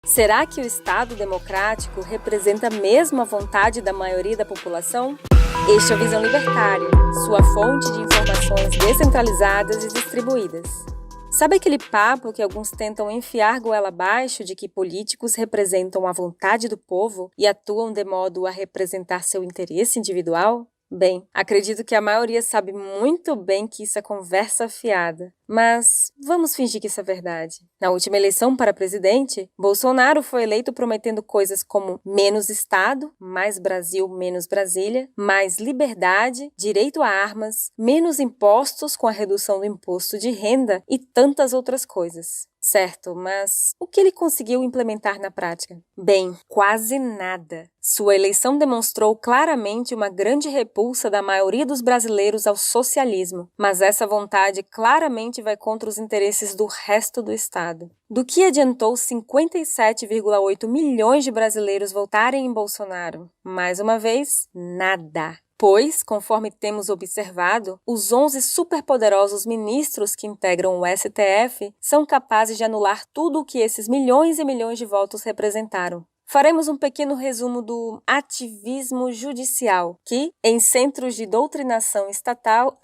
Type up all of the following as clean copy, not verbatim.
Será que o Estado democrático representa mesmo a vontade da maioria da população? Este é o Visão Libertária, sua fonte de informações descentralizadas e distribuídas. Sabe aquele papo que alguns tentam enfiar goela abaixo de que políticos representam a vontade do povo e atuam de modo a representar seu interesse individual? Bem, acredito que a maioria sabe muito bem que isso é conversa fiada. Mas vamos fingir que isso é verdade. Na última eleição para presidente, Bolsonaro foi eleito prometendo coisas como menos Estado, mais Brasil, menos Brasília, mais liberdade, direito a armas, menos impostos com a redução do imposto de renda e tantas outras coisas. Certo, mas o que ele conseguiu implementar na prática? Bem, quase nada. Sua eleição demonstrou claramente uma grande repulsa da maioria dos brasileiros ao socialismo, mas essa vontade claramente vai contra os interesses do resto do Estado. Do que adiantou 57,8 milhões de brasileiros votarem em Bolsonaro? Mais uma vez, nada. Pois, conforme temos observado, os 11 superpoderosos ministros que integram o STF são capazes de anular tudo o que esses milhões e milhões de votos representaram. Faremos um pequeno resumo do ativismo judicial, que, em centros de doutrinação estatal,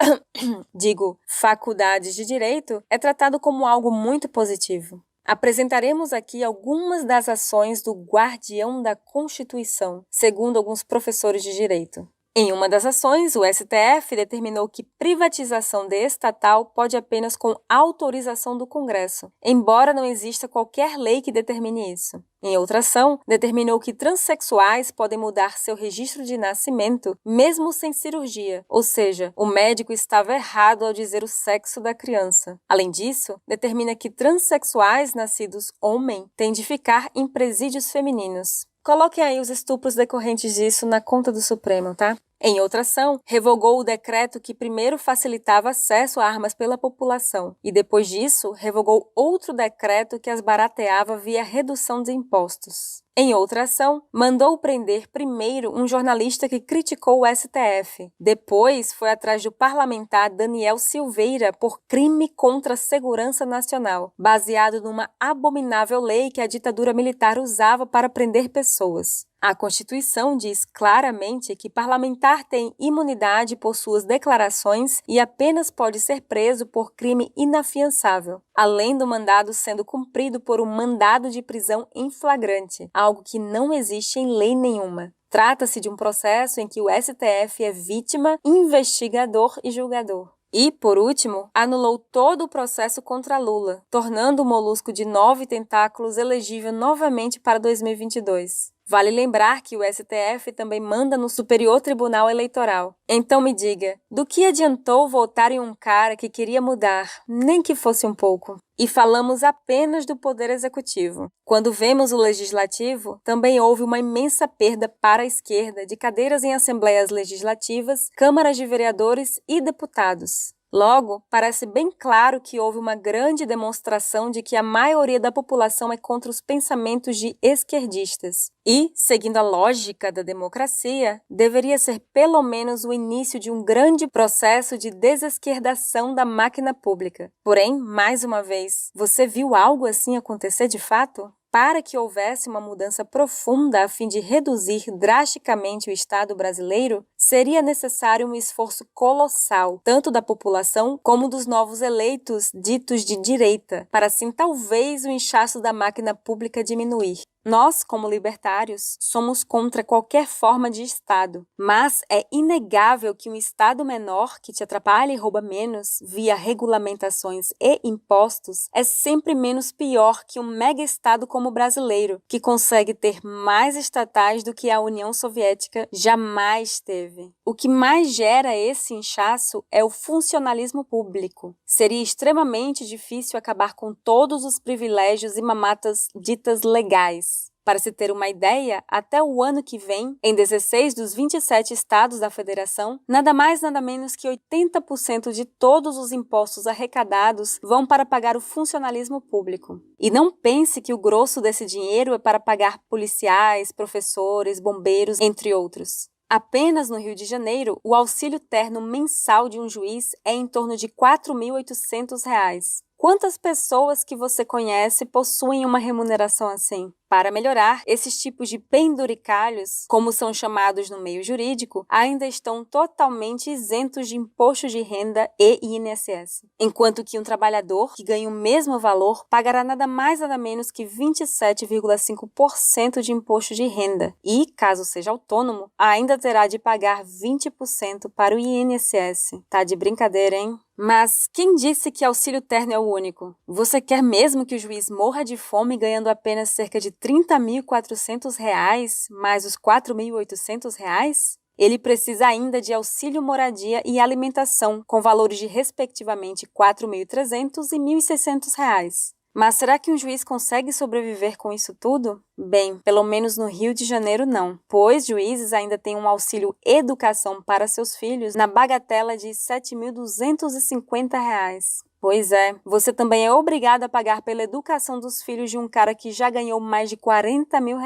faculdades de direito, é tratado como algo muito positivo. Apresentaremos aqui algumas das ações do guardião da Constituição, segundo alguns professores de direito. Em uma das ações, o STF determinou que privatização de estatal pode apenas com autorização do Congresso, embora não exista qualquer lei que determine isso. Em outra ação, determinou que transexuais podem mudar seu registro de nascimento mesmo sem cirurgia, ou seja, o médico estava errado ao dizer o sexo da criança. Além disso, determina que transexuais nascidos homem têm de ficar em presídios femininos. Coloquem aí os estupros decorrentes disso na conta do Supremo, tá? Em outra ação, revogou o decreto que primeiro facilitava acesso a armas pela população e depois disso revogou outro decreto que as barateava via redução de impostos. Em outra ação, mandou prender primeiro um jornalista que criticou o STF. Depois foi atrás do parlamentar Daniel Silveira por crime contra a segurança nacional, baseado numa abominável lei que a ditadura militar usava para prender pessoas. A Constituição diz claramente que parlamentar tem imunidade por suas declarações e apenas pode ser preso por crime inafiançável, além do mandado sendo cumprido por um mandado de prisão em flagrante, algo que não existe em lei nenhuma. Trata-se de um processo em que o STF é vítima, investigador e julgador. E, por último, anulou todo o processo contra Lula, tornando o molusco de 9 tentáculos elegível novamente para 2022. Vale lembrar que o STF também manda no Superior Tribunal Eleitoral. Então me diga, do que adiantou votar em um cara que queria mudar, nem que fosse um pouco? E falamos apenas do Poder Executivo. Quando vemos o Legislativo, também houve uma imensa perda para a esquerda de cadeiras em assembleias legislativas, câmaras de vereadores e deputados. Logo, parece bem claro que houve uma grande demonstração de que a maioria da população é contra os pensamentos de esquerdistas. E, seguindo a lógica da democracia, deveria ser pelo menos o início de um grande processo de desesquerdação da máquina pública. Porém, mais uma vez, você viu algo assim acontecer de fato? Para que houvesse uma mudança profunda a fim de reduzir drasticamente o Estado brasileiro, seria necessário um esforço colossal, tanto da população como dos novos eleitos ditos de direita, para assim talvez o inchaço da máquina pública diminuir. Nós, como libertários, somos contra qualquer forma de Estado, mas é inegável que um Estado menor, que te atrapalha e rouba menos, via regulamentações e impostos, é sempre menos pior que um mega-Estado como o brasileiro, que consegue ter mais estatais do que a União Soviética jamais teve. O que mais gera esse inchaço é o funcionalismo público. Seria extremamente difícil acabar com todos os privilégios e mamatas ditas legais. Para se ter uma ideia, até o ano que vem, em 16 dos 27 estados da federação, nada mais nada menos que 80% de todos os impostos arrecadados vão para pagar o funcionalismo público. E não pense que o grosso desse dinheiro é para pagar policiais, professores, bombeiros, entre outros. Apenas no Rio de Janeiro, o auxílio terno mensal de um juiz é em torno de R$ 4.800. Quantas pessoas que você conhece possuem uma remuneração assim? Para melhorar, esses tipos de penduricalhos, como são chamados no meio jurídico, ainda estão totalmente isentos de imposto de renda e INSS, enquanto que um trabalhador que ganha o mesmo valor pagará nada mais nada menos que 27,5% de imposto de renda e, caso seja autônomo, ainda terá de pagar 20% para o INSS. Tá de brincadeira, hein? Mas quem disse que auxílio terno é o único? Você quer mesmo que o juiz morra de fome ganhando apenas cerca de R$ 30.400 mais os R$ 4.800? Ele precisa ainda de auxílio moradia e alimentação, com valores de respectivamente R$ 4.300 e R$ 1.600. Mas será que um juiz consegue sobreviver com isso tudo? Bem, pelo menos no Rio de Janeiro não, pois juízes ainda têm um auxílio educação para seus filhos na bagatela de R$ 7.250. Pois é, você também é obrigado a pagar pela educação dos filhos de um cara que já ganhou mais de R$ 40 mil.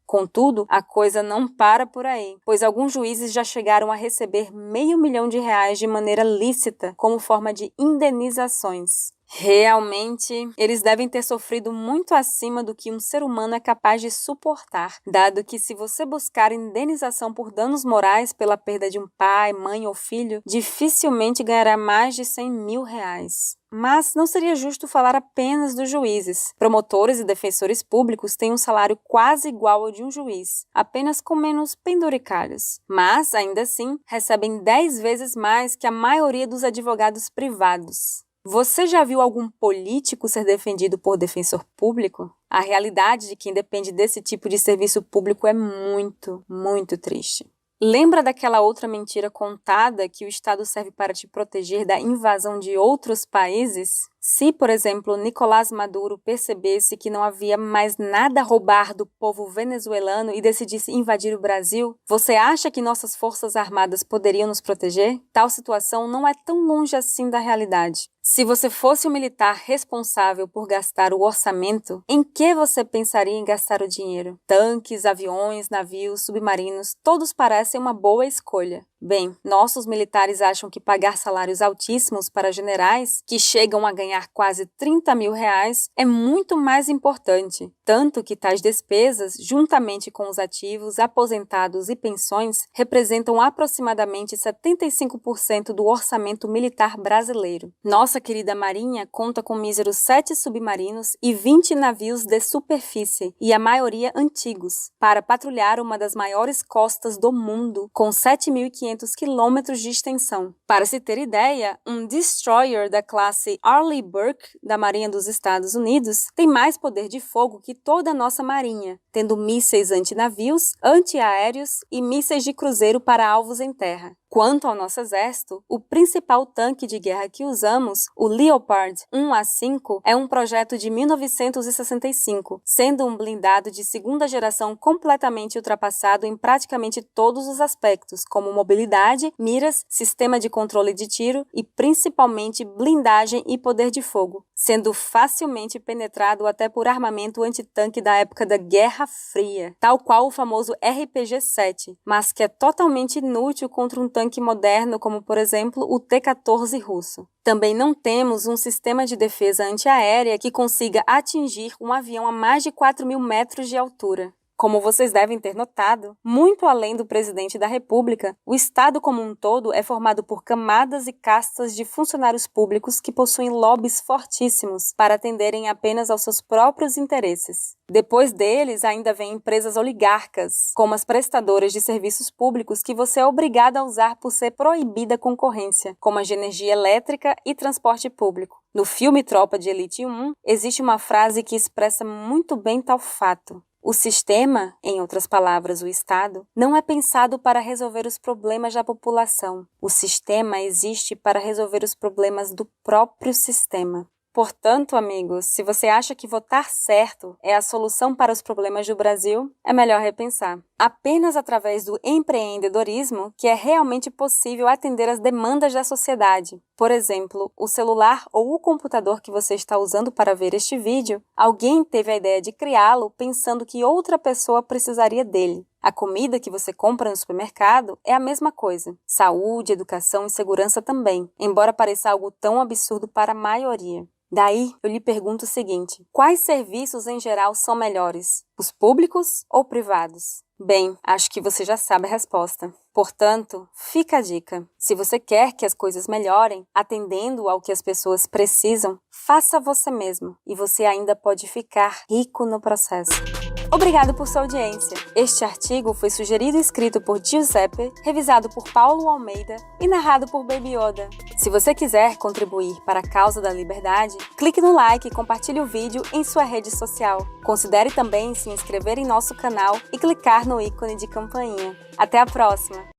Contudo, a coisa não para por aí, pois alguns juízes já chegaram a receber R$ 500.000 de maneira lícita, como forma de indenizações. Realmente, eles devem ter sofrido muito acima do que um ser humano é capaz de suportar, dado que se você buscar indenização por danos morais pela perda de um pai, mãe ou filho, dificilmente ganhará mais de R$ 100 mil. Mas não seria justo falar apenas dos juízes. Promotores e defensores públicos têm um salário quase igual ao de um juiz, apenas com menos penduricalhos. Mas, ainda assim, recebem 10 vezes mais que a maioria dos advogados privados. Você já viu algum político ser defendido por defensor público? A realidade de quem depende desse tipo de serviço público é muito, muito triste. Lembra daquela outra mentira contada que o Estado serve para te proteger da invasão de outros países? Se, por exemplo, Nicolás Maduro percebesse que não havia mais nada a roubar do povo venezuelano e decidisse invadir o Brasil, você acha que nossas forças armadas poderiam nos proteger? Tal situação não é tão longe assim da realidade. Se você fosse o militar responsável por gastar o orçamento, em que você pensaria em gastar o dinheiro? Tanques, aviões, navios, submarinos, todos parecem uma boa escolha. Bem, nossos militares acham que pagar salários altíssimos para generais, que chegam a ganhar quase R$ 30 mil, é muito mais importante. Tanto que tais despesas, juntamente com os ativos, aposentados e pensões, representam aproximadamente 75% do orçamento militar brasileiro. Nossa querida Marinha conta com míseros 7 submarinos e 20 navios de superfície, e a maioria antigos, para patrulhar uma das maiores costas do mundo, com 7.500 quilômetros de extensão. Para se ter ideia, um destroyer da classe Arleigh Burke, da Marinha dos Estados Unidos, tem mais poder de fogo que toda a nossa marinha, tendo mísseis antinavios, antiaéreos e mísseis de cruzeiro para alvos em terra. Quanto ao nosso exército, o principal tanque de guerra que usamos, o Leopard 1A5, é um projeto de 1965, sendo um blindado de segunda geração completamente ultrapassado em praticamente todos os aspectos, como mobilidade, miras, sistema de controle de tiro e principalmente blindagem e poder de fogo, sendo facilmente penetrado até por armamento antitanque da época da Guerra Fria, tal qual o famoso RPG-7, mas que é totalmente inútil contra um tanque moderno como, por exemplo, o T-14 russo. Também não temos um sistema de defesa antiaérea que consiga atingir um avião a mais de 4.000 metros de altura. Como vocês devem ter notado, muito além do presidente da República, o Estado como um todo é formado por camadas e castas de funcionários públicos que possuem lobbies fortíssimos para atenderem apenas aos seus próprios interesses. Depois deles, ainda vêm empresas oligarcas, como as prestadoras de serviços públicos que você é obrigado a usar por ser proibida a concorrência, como a de energia elétrica e transporte público. No filme Tropa de Elite 1, existe uma frase que expressa muito bem tal fato. O sistema, em outras palavras, o Estado, não é pensado para resolver os problemas da população. O sistema existe para resolver os problemas do próprio sistema. Portanto, amigos, se você acha que votar certo é a solução para os problemas do Brasil, é melhor repensar. Apenas através do empreendedorismo que é realmente possível atender às demandas da sociedade. Por exemplo, o celular ou o computador que você está usando para ver este vídeo, alguém teve a ideia de criá-lo pensando que outra pessoa precisaria dele. A comida que você compra no supermercado é a mesma coisa. Saúde, educação e segurança também, embora pareça algo tão absurdo para a maioria. Daí, eu lhe pergunto o seguinte: quais serviços em geral são melhores? Os públicos ou privados? Bem, acho que você já sabe a resposta. Portanto, fica a dica. Se você quer que as coisas melhorem, atendendo ao que as pessoas precisam, faça você mesmo e você ainda pode ficar rico no processo. Obrigado por sua audiência. Este artigo foi sugerido e escrito por Giuseppe, revisado por Paulo Almeida e narrado por Baby Yoda. Se você quiser contribuir para a causa da liberdade, clique no like e compartilhe o vídeo em sua rede social. Considere também se inscrever em nosso canal e clicar no ícone de campainha. Até a próxima!